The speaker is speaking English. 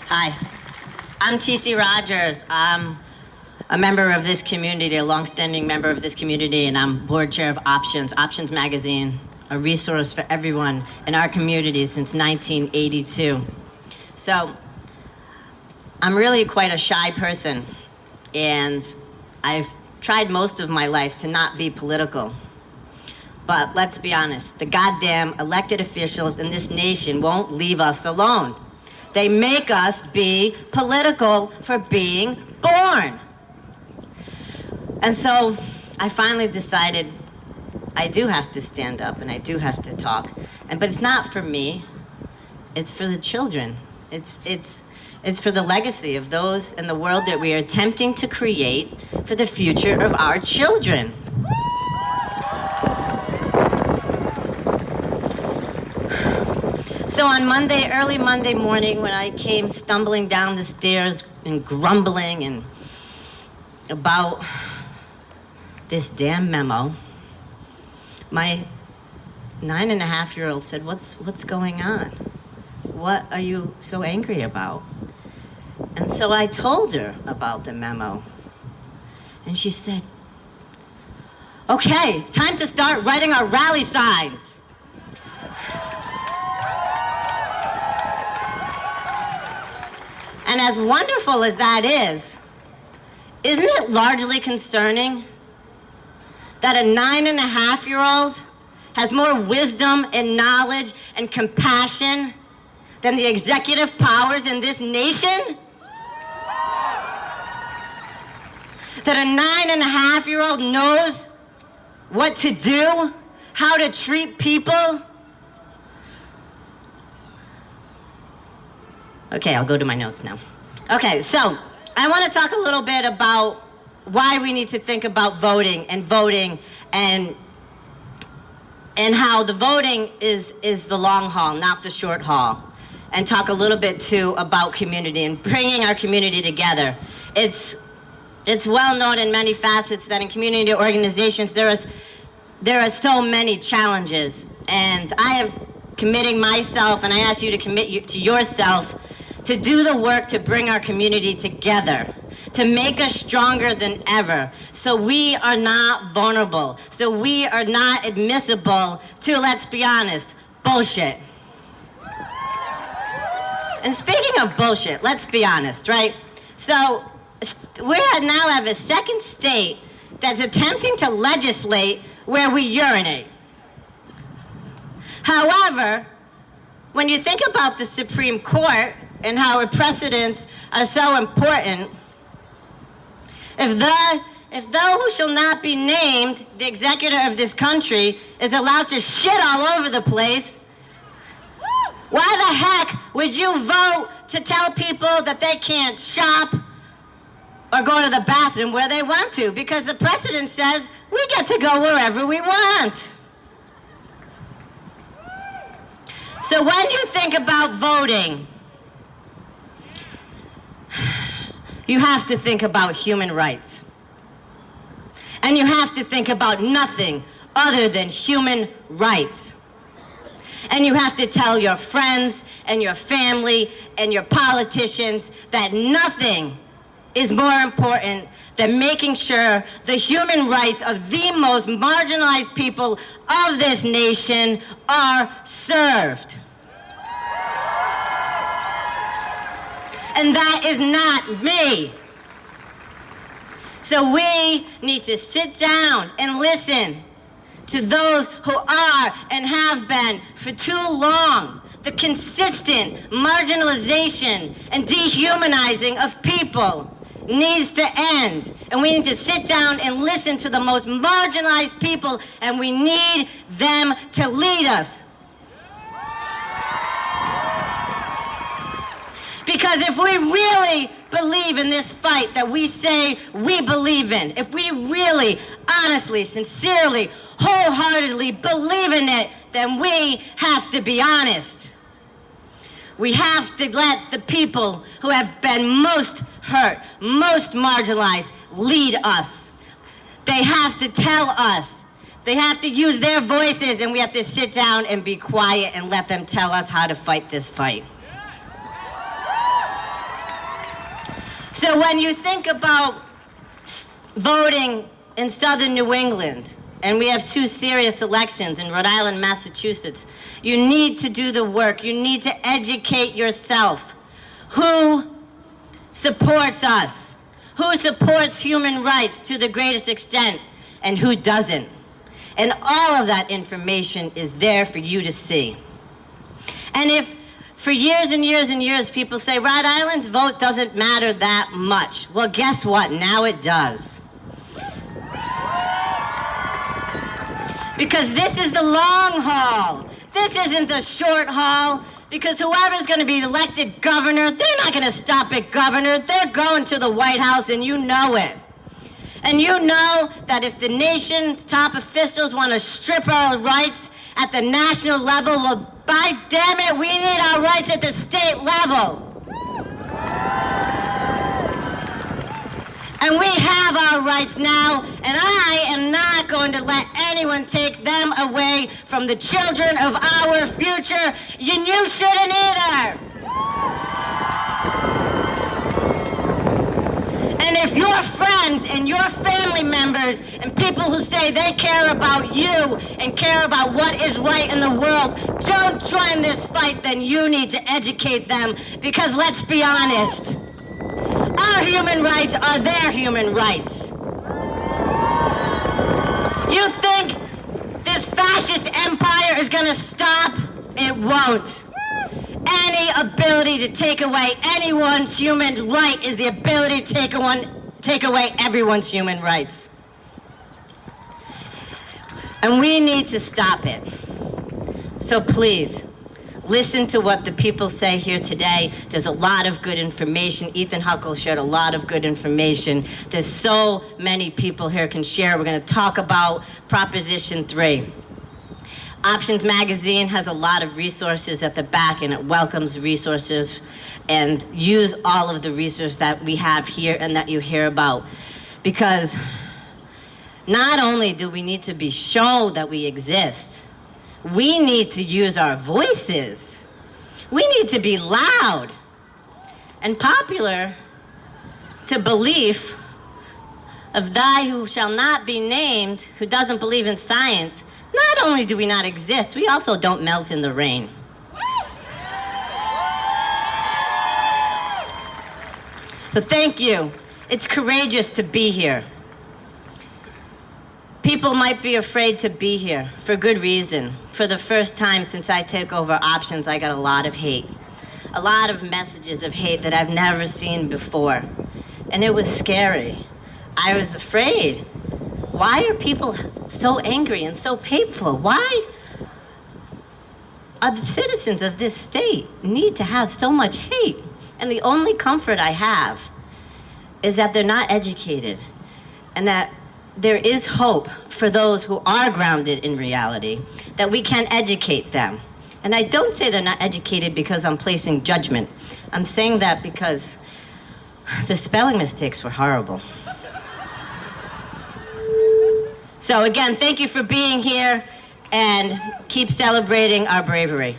Hi, I'm T.C. Rogers. I'm a member of this community, a longstanding member of this community, and I'm board chair of Options Magazine, a resource for everyone in our community since 1982. So, I'm really quite a shy person, and I've tried most of my life to not be political. But let's be honest, the goddamn elected officials in this nation won't leave us alone. They make us be political for being born. And so I finally decided I do have to stand up and I do have to talk. But it's not for me, it's for the children. It's for the legacy of those in the world that we are attempting to create for the future of our children. So on Monday, early Monday morning, when I came stumbling down the stairs and grumbling and about this damn memo, my 9.5-year-old said, what's going on? What are you so angry about? And so I told her about the memo. And she said, okay, it's time to start writing our rally signs. And as wonderful as that is, isn't it largely concerning that a 9.5-year-old has more wisdom and knowledge and compassion than the executive powers in this nation? That a 9.5-year-old knows what to do, how to treat people? Okay, I'll go to my notes now. Okay, so I want to talk a little bit about why we need to think about voting and how the voting is the long haul, not the short haul. And talk a little bit too about community and bringing our community together. It's well known in many facets that in community organizations there are so many challenges. And I am committing myself, and I ask you to commit to yourself to do the work to bring our community together, to make us stronger than ever, so we are not vulnerable, so we are not admissible to, let's be honest, bullshit. And speaking of bullshit, let's be honest, right? So we now have a second state that's attempting to legislate where we urinate. However, when you think about the Supreme Court and how our precedents are so important, if thou who shall not be named, the executor of this country, is allowed to shit all over the place, why the heck would you vote to tell people that they can't shop or go to the bathroom where they want to? Because the precedent says we get to go wherever we want. So when you think about voting, you have to think about human rights. And you have to think about nothing other than human rights. And you have to tell your friends and your family and your politicians that nothing is more important than making sure the human rights of the most marginalized people of this nation are served. And that is not me. So we need to sit down and listen to those who are and have been for too long. The consistent marginalization and dehumanizing of people needs to end. And we need to sit down and listen to the most marginalized people, and we need them to lead us. Because if we really believe in this fight that we say we believe in, if we really, honestly, sincerely, wholeheartedly believe in it, then we have to be honest. We have to let the people who have been most hurt, most marginalized, lead us. They have to tell us. They have to use their voices, and we have to sit down and be quiet and let them tell us how to fight this fight. So when you think about voting in southern New England, and we have 2 serious elections in Rhode Island and Massachusetts, you need to do the work. You need to educate yourself. Who supports us? Who supports human rights to the greatest extent, and who doesn't? And all of that information is there for you to see. And if for years and years and years people say Rhode Island's vote doesn't matter that much, well, guess what? Now it does. Because this is the long haul. This isn't the short haul. Because whoever's going to be elected governor, they're not going to stop at governor. They're going to the White House, and you know it. And you know that if the nation's top officials want to strip our rights at the national level, well, by damn it, we need our rights at the state level. And we have our rights now, and I am not going to let anyone take them away from the children of our future, and you shouldn't either. And if your friends and your family members and people who say they care about you and care about what is right in the world don't join this fight, then you need to educate them, because let's be honest, our human rights are their human rights. You think this fascist empire is going to stop? It won't. Any ability to take away anyone's human right is the ability to take away everyone's human rights. And we need to stop it. So please, listen to what the people say here today. There's a lot of good information. Ethan Huckle shared a lot of good information. There's so many people here can share. We're going to talk about Proposition 3. Options Magazine has a lot of resources at the back, and it welcomes resources, and use all of the resources that we have here and that you hear about. Because not only do we need to be shown that we exist, we need to use our voices. We need to be loud and popular to belief of thy who shall not be named, who doesn't believe in science. Not only do we not exist, we also don't melt in the rain. So thank you. It's courageous to be here. People might be afraid to be here for good reason. For the first time since I took over Options, I got a lot of hate. A lot of messages of hate that I've never seen before. And it was scary. I was afraid. Why are people so angry and so hateful? Why are the citizens of this state need to have so much hate? And the only comfort I have is that they're not educated, and that there is hope for those who are grounded in reality, that we can educate them. And I don't say they're not educated because I'm placing judgment. I'm saying that because the spelling mistakes were horrible. So again, thank you for being here, and keep celebrating our bravery.